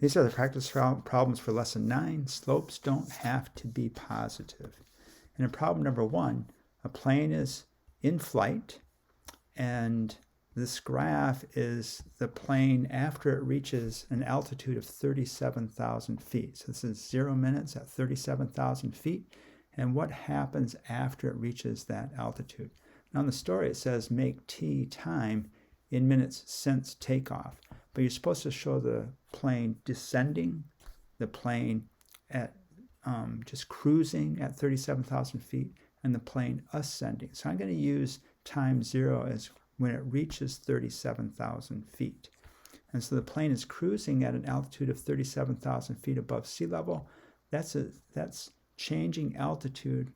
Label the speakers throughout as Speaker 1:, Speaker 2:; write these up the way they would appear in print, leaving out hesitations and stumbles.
Speaker 1: These are the practice problems for lesson 9. Slopes don't have to be positive. And in problem number 1, a plane is in flight, and this graph is the plane after it reaches an altitude of 37,000 feet. So this is 0 minutes at 37,000 feet. And what happens after it reaches that altitude? Now in the story it says make t time in minutes since takeoff. But you're supposed to show the plane descending, the plane at just cruising at 37,000 feet, and the plane ascending. So I'm going to use time 0 as when it reaches 37,000 feet. And so the plane is cruising at an altitude of 37,000 feet above sea level. That's changing altitude.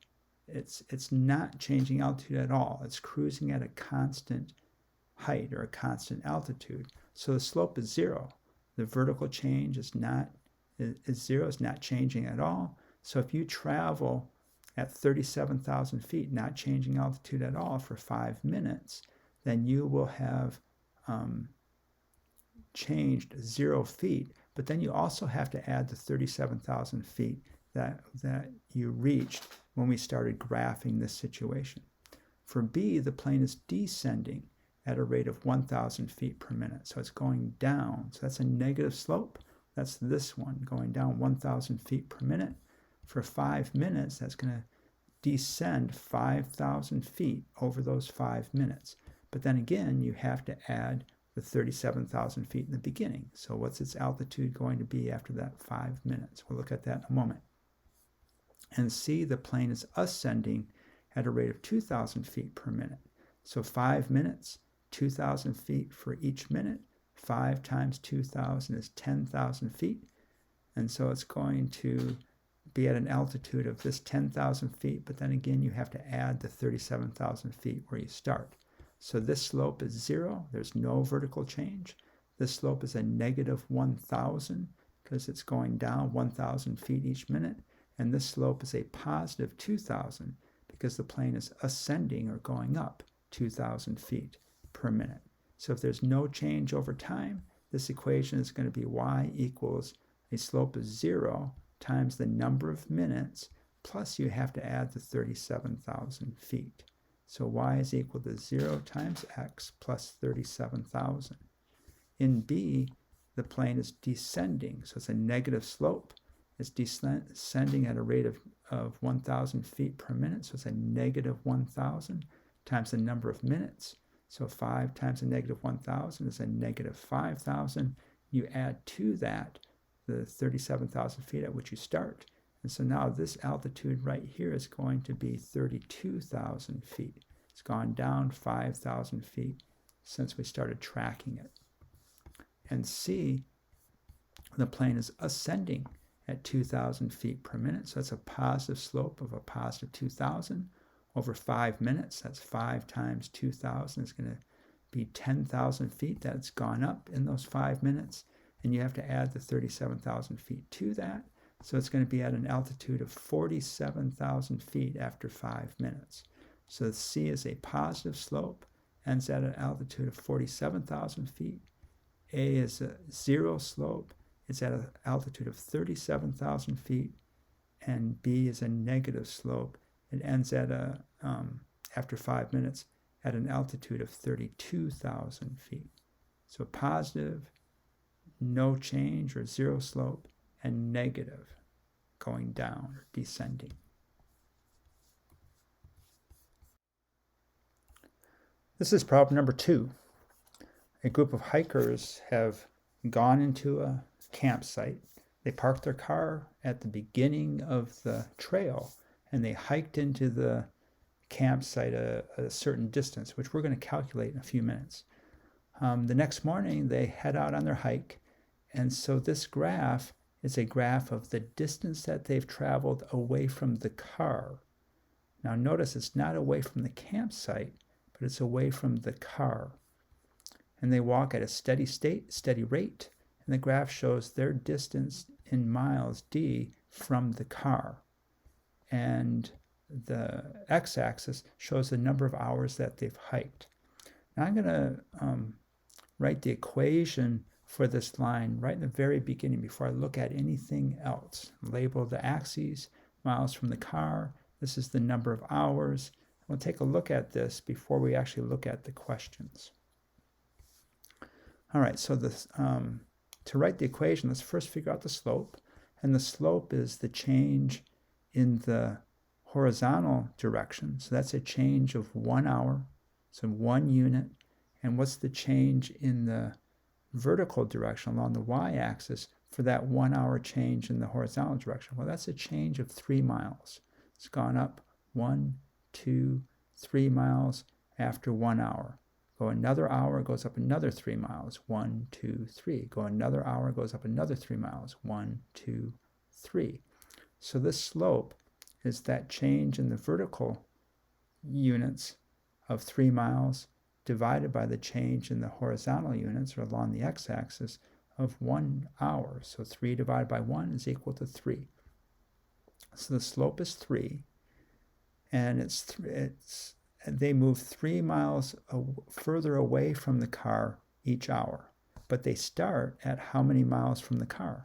Speaker 1: It's not changing altitude at all. It's cruising at a constant height or a constant altitude. So the slope is 0. The vertical change is 0. It's not changing at all. So if you travel at 37,000 feet, not changing altitude at all for 5 minutes, then you will have changed 0 feet. But then you also have to add the 37,000 feet that you reached when we started graphing this situation. For B, the plane is descending at a rate of 1,000 feet per minute. So it's going down. So that's a negative slope. That's this one, going down 1,000 feet per minute. For 5 minutes, that's going to descend 5,000 feet over those 5 minutes. But then again, you have to add the 37,000 feet in the beginning. So what's its altitude going to be after that 5 minutes? We'll look at that in a moment. And C, the plane is ascending at a rate of 2,000 feet per minute. So 5 minutes, 2,000 feet for each minute. 5 times 2,000 is 10,000 feet. And so it's going to be at an altitude of this 10,000 feet, but then again you have to add the 37,000 feet where you start. So this slope is 0. There's no vertical change. This slope is a negative 1,000 because it's going down 1,000 feet each minute. And this slope is a positive 2,000 because the plane is ascending or going up 2,000 feet per minute. So if there's no change over time, this equation is going to be y equals a slope of 0 times the number of minutes, plus you have to add the 37,000 feet. So y is equal to 0 times x plus 37,000. In B, the plane is descending, so it's a negative slope. It's descending at a rate of 1,000 feet per minute, so it's a negative 1,000 times the number of minutes. So 5 times a negative 1,000 is a negative 5,000. You add to that the 37,000 feet at which you start. And so now this altitude right here is going to be 32,000 feet. It's gone down 5,000 feet since we started tracking it. And C, the plane is ascending at 2,000 feet per minute. So that's a positive slope of a positive 2,000 over 5 minutes. That's 5 times 2,000 is going to be 10,000 feet. That's gone up in those 5 minutes. And you have to add the 37,000 feet to that. So it's going to be at an altitude of 47,000 feet after 5 minutes. So C is a positive slope, ends at an altitude of 47,000 feet. A is a 0 slope. It's at an altitude of 37,000 feet. And B is a negative slope. It ends at after 5 minutes at an altitude of 32,000 feet. So positive, no change or 0 slope, and negative, going down or descending. This is problem number 2. A group of hikers have gone into a campsite. They parked their car at the beginning of the trail, and they hiked into the campsite a certain distance, which we're going to calculate in a few minutes. The next morning, they head out on their hike, and so this graph is a graph of the distance that they've traveled away from the car. Now notice it's not away from the campsite, but it's away from the car. And they walk at a steady rate, and the graph shows their distance in miles d from the car. And the x-axis shows the number of hours that they've hiked. Now I'm going to write the equation for this line right in the very beginning before I look at anything else. Label the axes, miles from the car. This is the number of hours. We'll take a look at this before we actually look at the questions. All right, so this, to write the equation, let's first figure out the slope. And the slope is the change in the horizontal direction. So that's a change of 1 hour, so 1 unit. And what's the change in the vertical direction along the y-axis for that 1 hour change in the horizontal direction? Well, that's a change of 3 miles. It's gone up 1, 2, 3 miles after 1 hour. Go another hour, goes up another 3 miles. 1, 2, 3. Go another hour, goes up another 3 miles. 1, 2, 3. So this slope is that change in the vertical units of 3 miles divided by the change in the horizontal units, or along the x-axis, of 1 hour. So 3 divided by 1 is equal to 3. So the slope is 3, and they move 3 miles further away from the car each hour. But they start at how many miles from the car?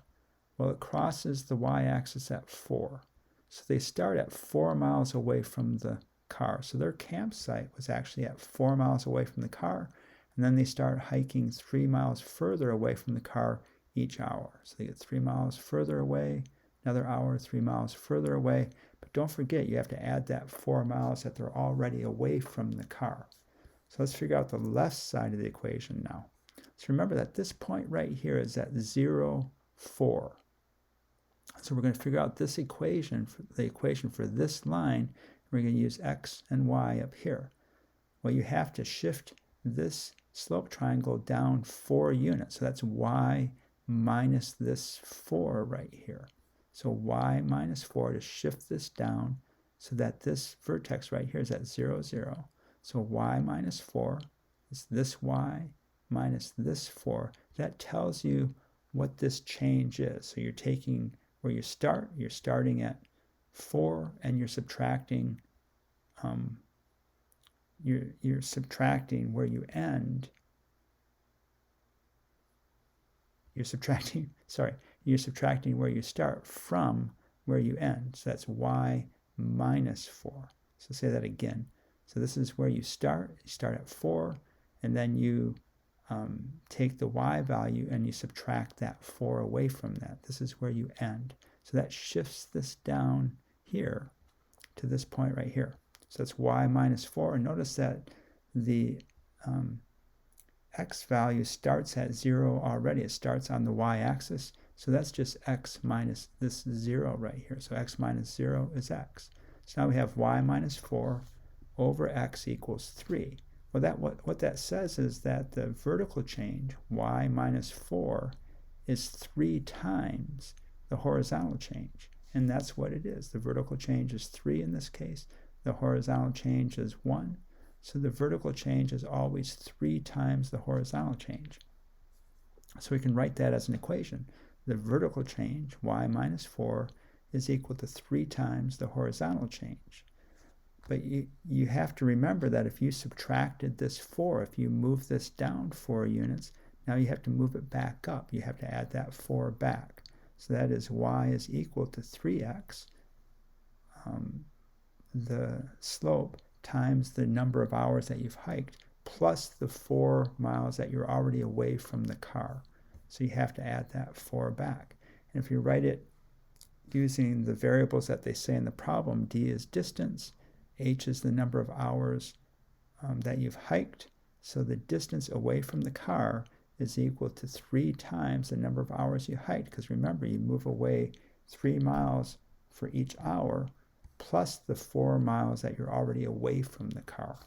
Speaker 1: Well, it crosses the y-axis at 4. So they start at 4 miles away from the car. So their campsite was actually at 4 miles away from the car. And then they start hiking 3 miles further away from the car each hour. So they get 3 miles further away, another hour, 3 miles further away. But don't forget, you have to add that 4 miles that they're already away from the car. So let's figure out the left side of the equation now. So remember that this point right here is at 0, 4. So we're going to figure out this equation, the equation for this line. We're going to use x and y up here. Well, you have to shift this slope triangle down 4 units. So that's y minus this 4 right here. So y minus 4 to shift this down so that this vertex right here is at 0, 0. So y minus 4 is this y minus this 4. That tells you what this change is. So you're taking where you start, you're starting at 4, and you're subtracting you're subtracting where you end. You're subtracting where you start from where you end. So that's y minus 4. So say that again. So this is where you start. You start at 4, and then you take the y value and you subtract that 4 away from that. This is where you end. So that shifts this down here to this point right here. So that's y minus 4. And notice that the x value starts at 0 already. It starts on the y-axis. So that's just x minus this 0 right here. So x minus 0 is x. So now we have y minus 4 over x equals 3. Well, what that says is that the vertical change, y minus 4, is 3 times the horizontal change. And that's what it is. The vertical change is 3 in this case. The horizontal change is 1. So the vertical change is always 3 times the horizontal change. So we can write that as an equation. The vertical change, y minus 4, is equal to 3 times the horizontal change. But you have to remember that if you subtracted this 4, if you move this down 4 units, now you have to move it back up. You have to add that 4 back. So that is y is equal to 3x, the slope, times the number of hours that you've hiked, plus the 4 miles that you're already away from the car. So you have to add that 4 back. And if you write it using the variables that they say in the problem, d is distance, h is the number of hours that you've hiked. So the distance away from the car is equal to 3 times the number of hours you hiked. Because remember, you move away 3 miles for each hour, plus the 4 miles that you're already away from the car.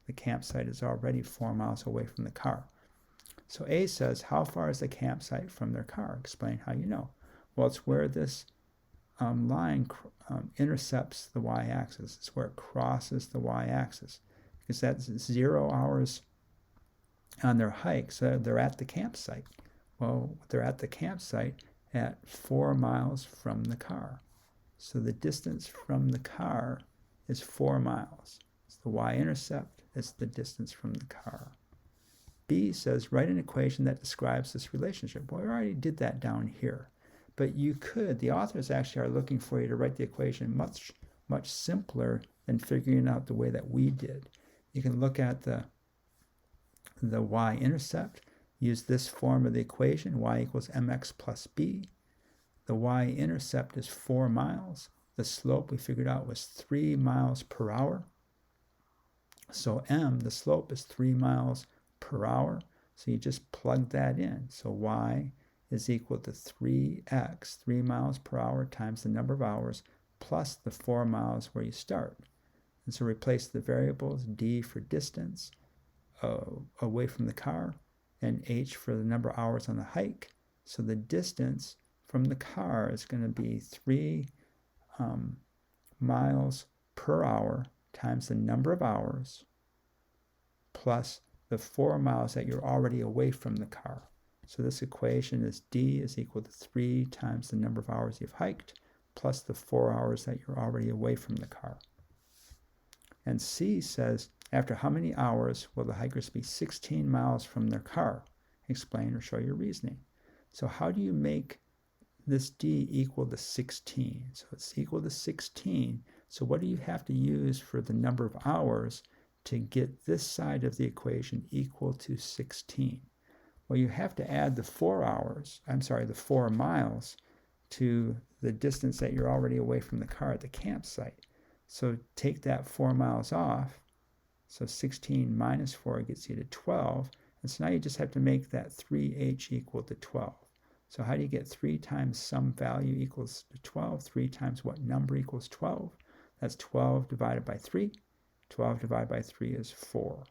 Speaker 1: The campsite is already 4 miles away from the car. So A says, how far is the campsite from their car? Explain how you know. Well, it's where this line intercepts the y-axis. It's where it crosses the y-axis, because that's 0 hours on their hike, so they're at the campsite. Well, they're at the campsite at 4 miles from the car. So the distance from the car is 4 miles. It's the y-intercept, it's the distance from the car. B says, write an equation that describes this relationship. Well, we already did that down here. But you could, the authors actually are looking for you to write the equation much simpler than figuring out the way that we did. You can look at the y-intercept, use this form of the equation, y equals mx plus b. The y-intercept is 4 miles. The slope we figured out was 3 miles per hour. So m, the slope, is 3 miles per hour. So you just plug that in. So y is equal to 3x, 3 miles per hour, times the number of hours, plus the 4 miles where you start. And so replace the variables, d for distance away from the car, and h for the number of hours on the hike. So the distance from the car is going to be 3 miles per hour times the number of hours plus the 4 miles that you're already away from the car. So this equation is d is equal to 3 times the number of hours you've hiked plus the 4 hours that you're already away from the car. And C says, after how many hours will the hikers be 16 miles from their car? Explain or show your reasoning. So how do you make this d equal to 16? So it's equal to 16. So what do you have to use for the number of hours to get this side of the equation equal to 16? Well, you have to add the 4 miles to the distance that you're already away from the car at the campsite. So take that 4 miles off. So 16 minus 4 gets you to 12. And so now you just have to make that 3h equal to 12. So how do you get 3 times some value equals to 12? 3 times what number equals 12? That's 12 divided by 3. 12 divided by 3 is 4.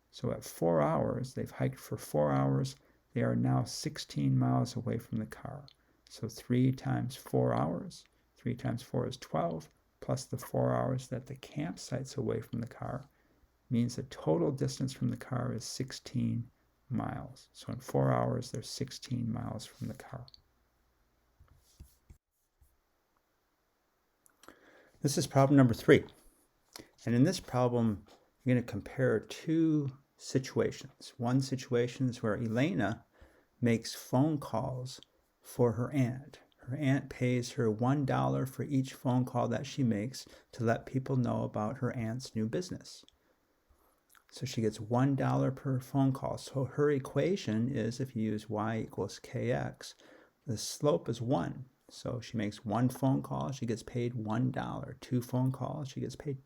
Speaker 1: So at 4 hours, they've hiked for 4 hours. They are now 16 miles away from the car. So 3 times 4 hours. 3 times 4 is 12, plus the 4 hours that the campsite's away from the car means the total distance from the car is 16 miles. So in 4 hours, they're 16 miles from the car. This is problem number 3. And in this problem, you're going to compare 2 situations. One situation is where Elena makes phone calls for her aunt. Her aunt pays her $1 for each phone call that she makes to let people know about her aunt's new business. So she gets $1 per phone call. So her equation is, if you use y equals kx, the slope is 1. So she makes 1 phone call, she gets paid $1. 2 phone calls, she gets paid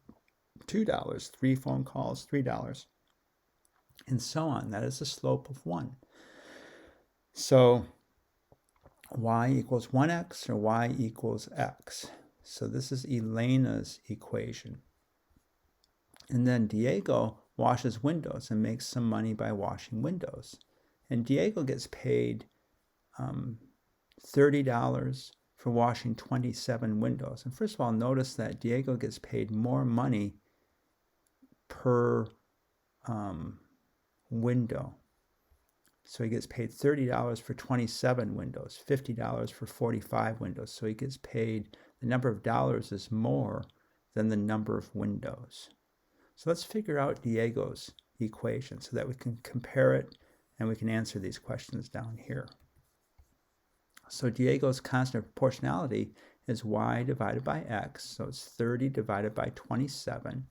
Speaker 1: $2. 3 phone calls, $3. And so on. That is the slope of 1. So y equals 1x or y equals x. So this is Elena's equation. And then Diego washes windows and makes some money by washing windows. And Diego gets paid $30 for washing 27 windows. And first of all, notice that Diego gets paid more money per window. So he gets paid $30 for 27 windows, $50 for 45 windows. So he gets paid, the number of dollars is more than the number of windows. So let's figure out Diego's equation so that we can compare it and we can answer these questions down here. So Diego's constant of proportionality is y divided by x. So it's 30 divided by 27.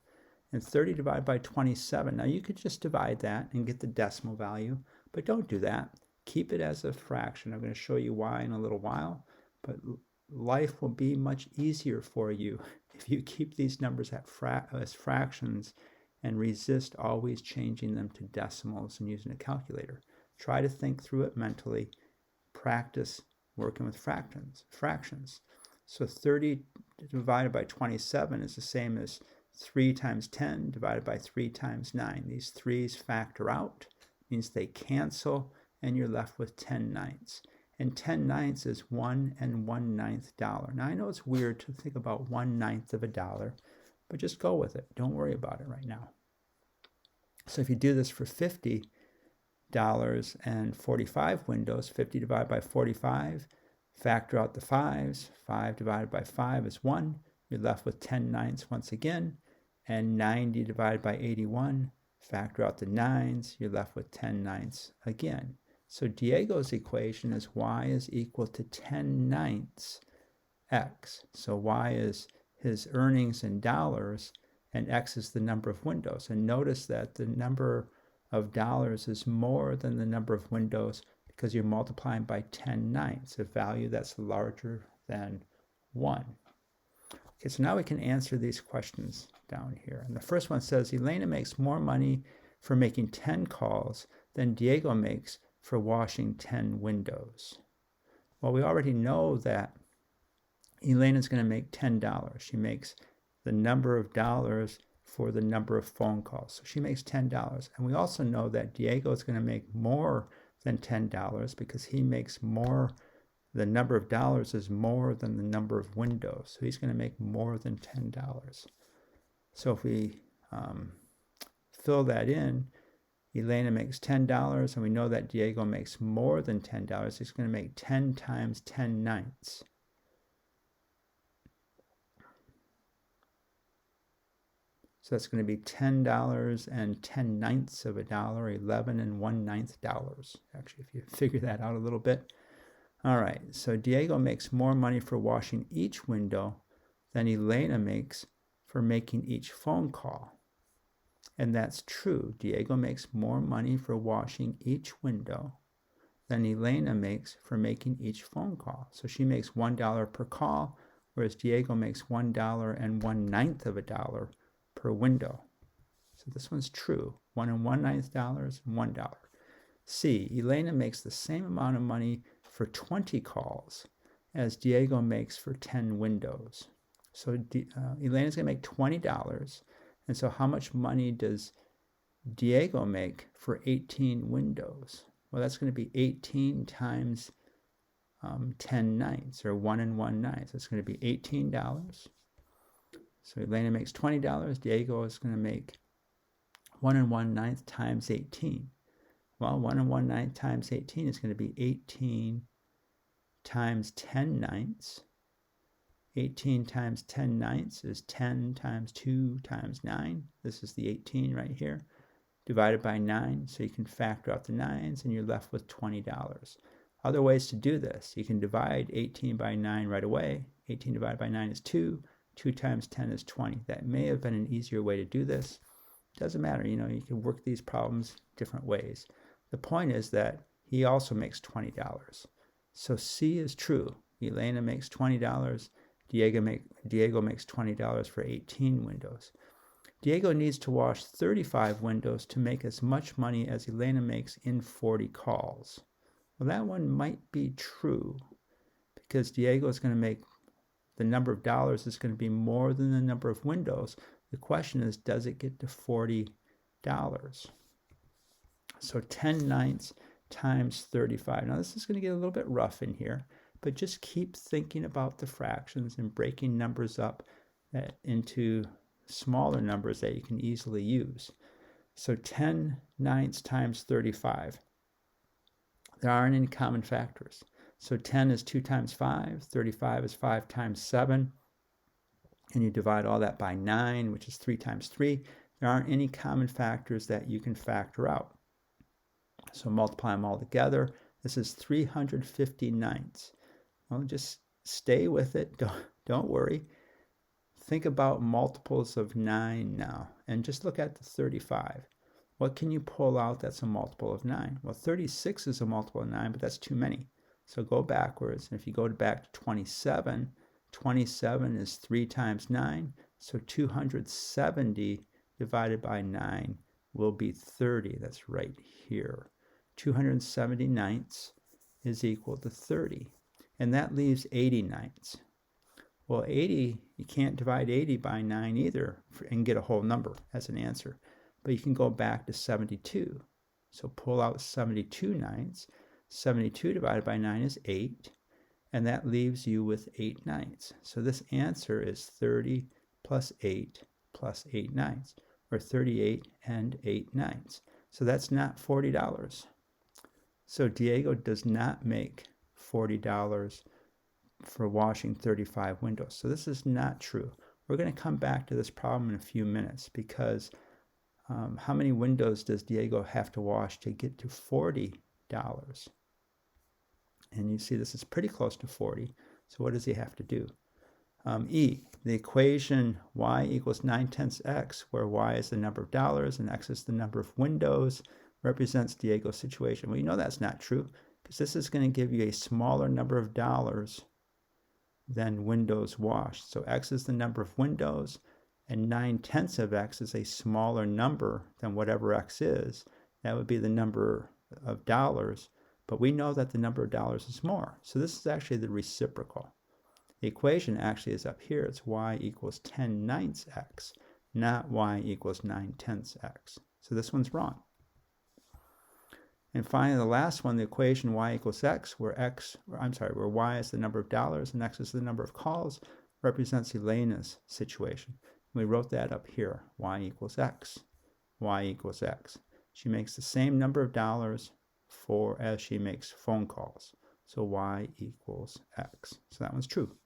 Speaker 1: And 30 divided by 27. Now you could just divide that and get the decimal value, but don't do that. Keep it as a fraction. I'm going to show you why in a little while, but life will be much easier for you if you keep these numbers as fractions and resist always changing them to decimals and using a calculator. Try to think through it mentally. Practice working with fractions. So 30 divided by 27 is the same as 3 times 10 divided by 3 times 9. These 3's factor out, means they cancel, and you're left with 10/9. And 10/9 is 1 1/9 dollar. Now I know it's weird to think about 1/9 of a dollar, but just go with it. Don't worry about it right now. So if you do this for $50 and 45 windows, 50 divided by 45, factor out the 5's. 5 divided by 5 is 1. You're left with 10/9 once again. And 90 divided by 81 Factor out the 9s, you're left with 10/9 again. So Diego's equation is y is equal to 10/9 x. So y is his earnings in dollars, and x is the number of windows. And notice that the number of dollars is more than the number of windows because you're multiplying by 10/9, a value that's larger than 1. Okay, so now we can answer these questions down here. And the first one says, Elena makes more money for making 10 calls than Diego makes for washing 10 windows. Well, we already know that Elena's going to make $10. She makes the number of dollars for the number of phone calls. So she makes $10. And we also know that Diego is going to make more than $10 because he makes more. The number of dollars is more than the number of windows. So he's going to make more than $10. So if we fill that in, Elena makes $10, and we know that Diego makes more than $10. He's going to make 10 times 10/9. So that's going to be $10 and 10/9 of a dollar, 11 1/9 dollars. Actually, if you figure that out a little bit. All right, so Diego makes more money for washing each window than Elena makes for making each phone call. And that's true. Diego makes more money for washing each window than Elena makes for making each phone call. So she makes $1 per call, whereas Diego makes $1 and 1/9 of a dollar per window. So this one's true. 1 1/9 dollars and $1. C, Elena makes the same amount of money for 20 calls as Diego makes for 10 windows. So Elena's going to make $20. And so how much money does Diego make for 18 windows? Well, that's going to be 18 times 10/9, or 1 1/9. It's going to be $18. So Elena makes $20. Diego is going to make 1 1/9 times 18. Well, 1 1/9 times 18 is going to be 18 times 10/9. 18 times 10/9 is 10 times 2 times 9. This is the 18 right here, divided by 9. So you can factor out the 9s, and you're left with $20. Other ways to do this, you can divide 18 by 9 right away. 18 divided by 9 is 2. 2 times 10 is 20. That may have been an easier way to do this. Doesn't matter, you can work these problems different ways. The point is that he also makes $20. So C is true. Elena makes $20. Diego makes $20 for 18 windows. Diego needs to wash 35 windows to make as much money as Elena makes in 40 calls. Well, that one might be true because Diego is going to make the number of dollars is going to be more than the number of windows. The question is, does it get to $40? So 10/9 times 35. Now this is going to get a little bit rough in here, but just keep thinking about the fractions and breaking numbers up into smaller numbers that you can easily use. So 10/9 times 35. There aren't any common factors. So 10 is 2 times 5, 35 is 5 times 7, and you divide all that by 9, which is 3 times 3. There aren't any common factors that you can factor out. So multiply them all together. This is 359. Well, just stay with it. Don't worry. Think about multiples of 9 now, and just look at the 35. What can you pull out that's a multiple of 9? Well, 36 is a multiple of 9, but that's too many. So go backwards, and if you go back to 27, 27 is 3 times 9, so 270 divided by 9 will be 30. That's right here. 270/9 is equal to 30, and that leaves 80/9. Well, 80, you can't divide 80 by 9 either and get a whole number as an answer, but you can go back to 72. So pull out 72/9. 72 divided by 9 is 8, and that leaves you with 8/9. So this answer is 30 plus 8 plus 8/9, or 38 and 8/9. So that's not $40. So Diego does not make $40 for washing 35 windows. So this is not true. We're going to come back to this problem in a few minutes because how many windows does Diego have to wash to get to $40? And you see this is pretty close to 40. So what does he have to do? E, the equation y equals 9/10 x, where y is the number of dollars and x is the number of windows, represents Diego's situation. Well, you know that's not true, because this is going to give you a smaller number of dollars than windows washed. So x is the number of windows, and 9/10 of x is a smaller number than whatever x is. That would be the number of dollars, but we know that the number of dollars is more. So this is actually the reciprocal. The equation actually is up here. It's y equals 10/9 x, not y equals 9/10 x. So this one's wrong. And finally, the last one, the equation y equals x, where y is the number of dollars and x is the number of calls, represents Elena's situation. We wrote that up here, y equals x, y equals x. She makes the same number of dollars as she makes phone calls. So y equals x. So that one's true.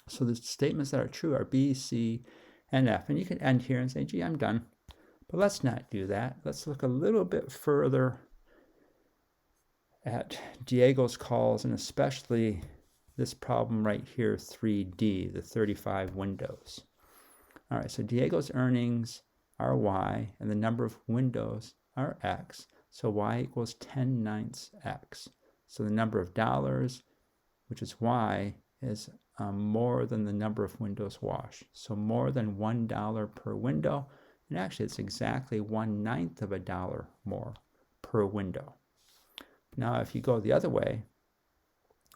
Speaker 1: So the statements that are true are B, C, and F. And you can end here and say, gee, I'm done. But let's not do that. Let's look a little bit further at Diego's calls, and especially this problem right here, 3D, the 35 windows. All right, so Diego's earnings are y, and the number of windows are x. So y equals 10/9 x. So the number of dollars, which is y, is more than the number of windows washed. So more than $1 per window. And actually, it's exactly 1/9 of a dollar more per window. Now, if you go the other way,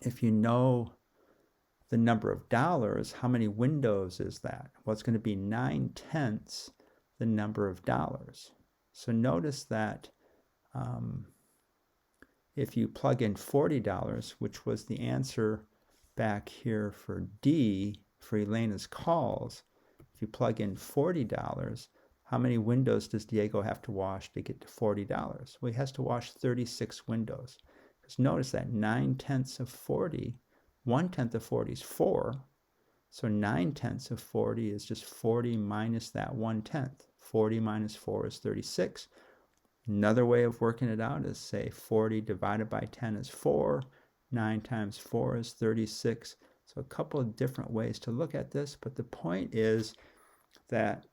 Speaker 1: if you know the number of dollars, how many windows is that? Well, it's going to be 9/10 the number of dollars. So notice that if you plug in $40, which was the answer back here for D, for Elena's calls, if you plug in $40, how many windows does Diego have to wash to get to $40? Well, he has to wash 36 windows. Because notice that 9/10 of 40, 1/10 of 40 is 4. So 9/10 of 40 is just 40 minus that 1/10. 40 minus 4 is 36. Another way of working it out is say 40 divided by 10 is 4. 9 times 4 is 36. So a couple of different ways to look at this, but the point is that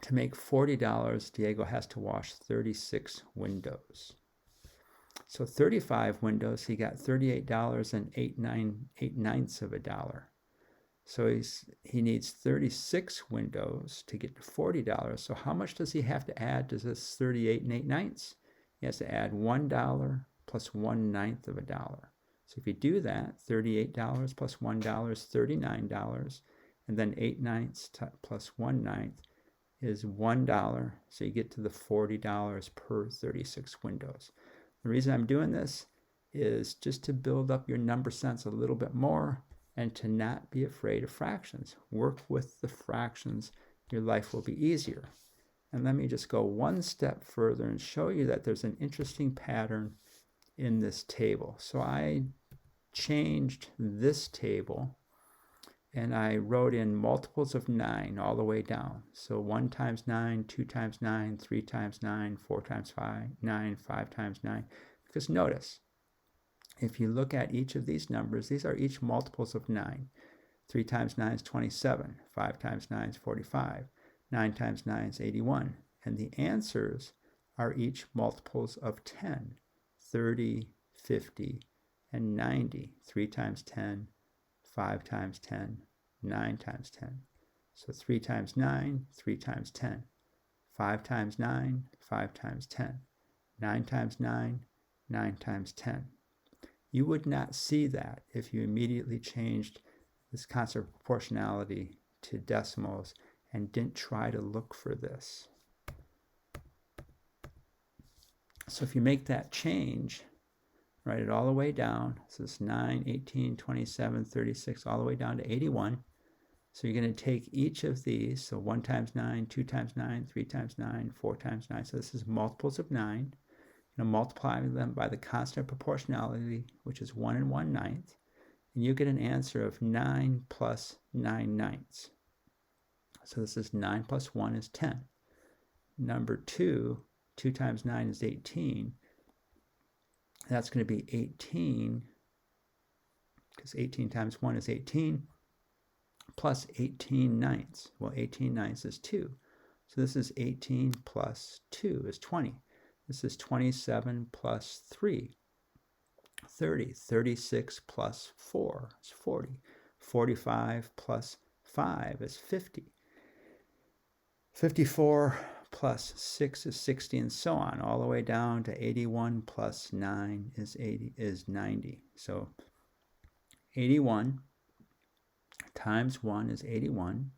Speaker 1: to make $40, Diego has to wash 36 windows. So 35 windows, he got $38.89 of a dollar. So he needs 36 windows to get to $40. So how much does he have to add to this 38 8/9? He has to add $1 plus 1/9 of a dollar. So if you do that, $38 plus $1 is $39, and then 8/9 plus 1/9 is $1. So you get to the $40 per 36 windows. The reason I'm doing this is just to build up your number sense a little bit more and to not be afraid of fractions. Work with the fractions. Your life will be easier. And let me just go one step further and show you that there's an interesting pattern in this table. So I changed this table and I wrote in multiples of 9 all the way down. So 1 times 9, 2 times 9, 3 times 9, 4 times 9, 5 times 9. Because notice, if you look at each of these numbers, these are each multiples of 9. 3 times 9 is 27. 5 times 9 is 45. 9 times 9 is 81. And the answers are each multiples of 10. 30, 50, and 90. 3 times 10, 5 times 10, 9 times 10. So 3 times 9, 3 times 10. 5 times 9, 5 times 10. 9 times 9, 9 times 10. You would not see that if you immediately changed this concept of proportionality to decimals and didn't try to look for this. So if you make that change, write it all the way down. So it's 9, 18, 27, 36, all the way down to 81. So you're going to take each of these. So 1 times 9, 2 times 9, 3 times 9, 4 times 9. So this is multiples of 9. Multiply them by the constant proportionality, which is 1 1/9, and you get an answer of 9 plus 9/9. So this is 9 plus 1 is 10. number 2, 2 times 9 is 18. That's going to be 18, because 18 times 1 is 18, plus 18 ninths. Well, 18 ninths is 2. So this is 18 plus 2 is 20. This is 27 plus 3, 30. 36 plus 4 is 40. 45 plus 5 is 50. 54 plus 6 is 60, and so on, all the way down to 81 plus 9 is 90. So 81 times 1 is 81,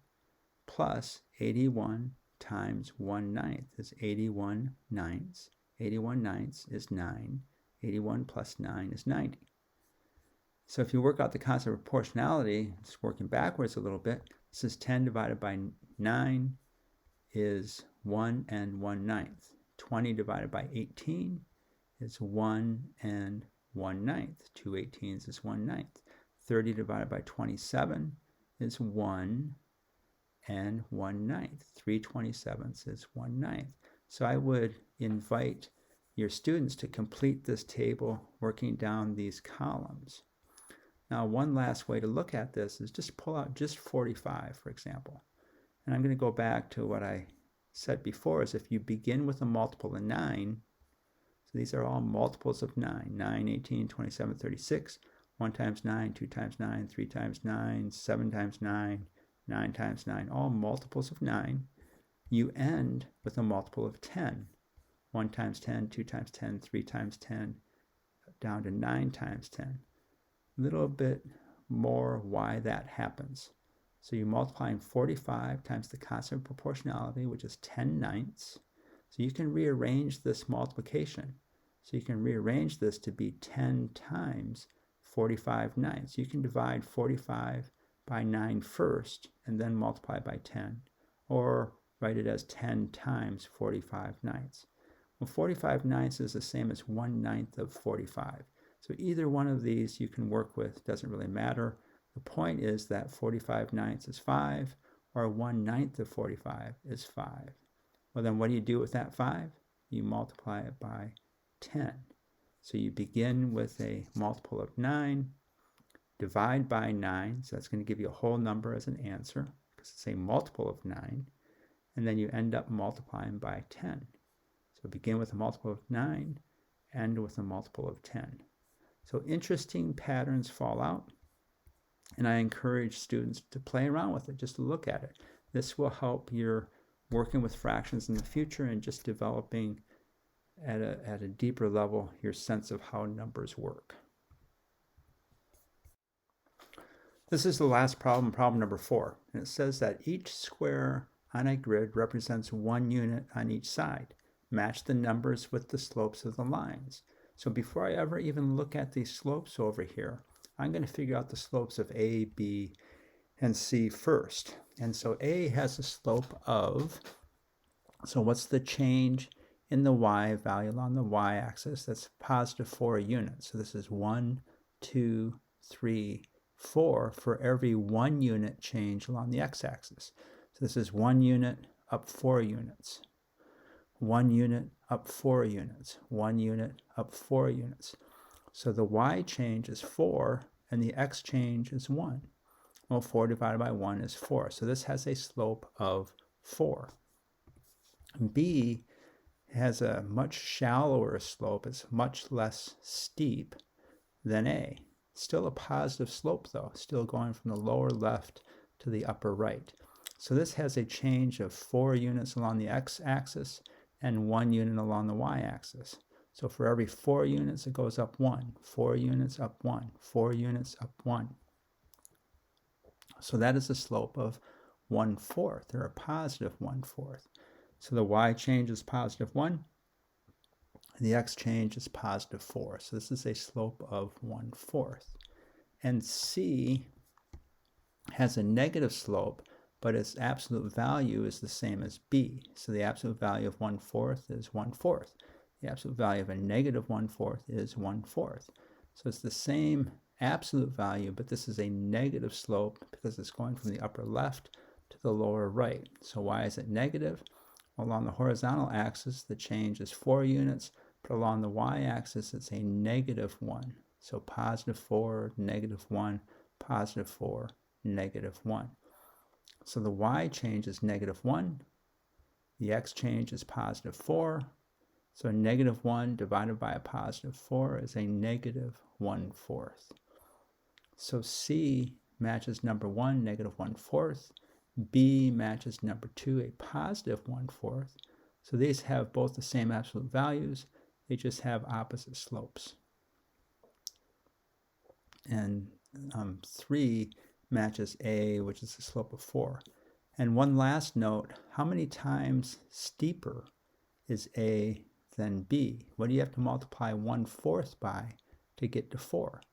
Speaker 1: plus 81 times 1/9 is 81 ninths. 81 ninths is 9. 81 plus 9 is 90. So if you work out the concept of proportionality, just working backwards a little bit, this is 10 divided by 9 is 1 and 1/9. 20 divided by 18 is 1 and 1/9. 2 18s is 1/9. 30 divided by 27 is 1 and 1/9. 3 27ths is 1/9. So I would invite your students to complete this table working down these columns. Now, one last way to look at this is just pull out just 45, for example. And I'm going to go back to what I said before, is if you begin with a multiple of 9, so these are all multiples of 9, 9, 18, 27, 36, 1 times 9, 2 times 9, 3 times 9, 7 times 9, 9 times 9, all multiples of 9. You end with a multiple of 10. 1 times 10, 2 times 10, 3 times 10, down to 9 times 10. A little bit more why that happens. So you're multiplying 45 times the constant of proportionality, which is 10 ninths. So you can rearrange this multiplication. So you can rearrange this to be 10 times 45 ninths. You can divide 45 by 9 first and then multiply by 10. Or write it as 10 times 45 ninths. Well, 45 ninths is the same as 1/9 of 45. So either one of these you can work with, doesn't really matter. The point is that 45 ninths is 5, or 1/9 of 45 is 5. Well, then what do you do with that 5? You multiply it by 10. So you begin with a multiple of 9, divide by 9, so that's going to give you a whole number as an answer, because it's a multiple of 9, and then you end up multiplying by 10. So begin with a multiple of 9, end with a multiple of 10. So interesting patterns fall out, and I encourage students to play around with it, just to look at it. This will help your working with fractions in the future and just developing at a deeper level your sense of how numbers work. This is the last problem, problem number 4, and it says that each square on a grid represents 1 unit on each side. Match the numbers with the slopes of the lines. So before I ever even look at these slopes over here, I'm going to figure out the slopes of A, B, and C first. And so A has a slope of, so what's the change in the y value along the y-axis? That's positive 4 units. So this is 1, 2, 3, 4 for every 1 unit change along the x-axis. So this is 1 unit up 4 units. 1 unit up 4 units, 1 unit up 4 units. So the y change is 4 and the x change is 1. Well, 4 divided by 1 is 4. So this has a slope of 4. B has a much shallower slope. It's much less steep than A. Still a positive slope though, still going from the lower left to the upper right. So this has a change of 4 units along the x-axis and 1 unit along the y-axis. So for every 4 units, it goes up 1. 4 units up 1. 4 units up 1. So that is a slope of 1/4, or a positive 1/4. So the y change is positive 1. And the x change is positive 4. So this is a slope of 1/4. And C has a negative slope, but its absolute value is the same as B. So the absolute value of 1/4 is 1/4. The absolute value of a negative 1/4 is 1/4. So it's the same absolute value, but this is a negative slope because it's going from the upper left to the lower right. So why is it negative? Along the horizontal axis, the change is 4 units, but along the y-axis, it's a -1. So +4, -1, +4, -1. So the y change is -1. The x change is +4. So a -1 divided by a +4 is a -1/4. So C matches number 1, -1/4. B matches number 2, a +1/4. So these have both the same absolute values. They just have opposite slopes. And 3 matches A, which is a slope of 4. And one last note, how many times steeper is A than B? What do you have to multiply 1/4 by to get to 4?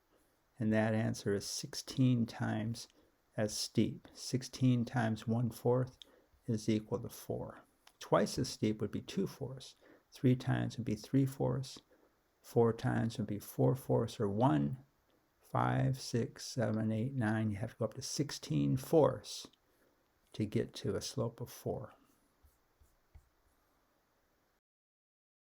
Speaker 1: And that answer is 16 times as steep. 16 times 1/4 is equal to 4. Twice as steep would be 2/4. 3 times would be 3/4. 4 times would be 4/4 or 1. 5, 6, 7, 8, 9. You have to go up to 16/4 to get to a slope of 4.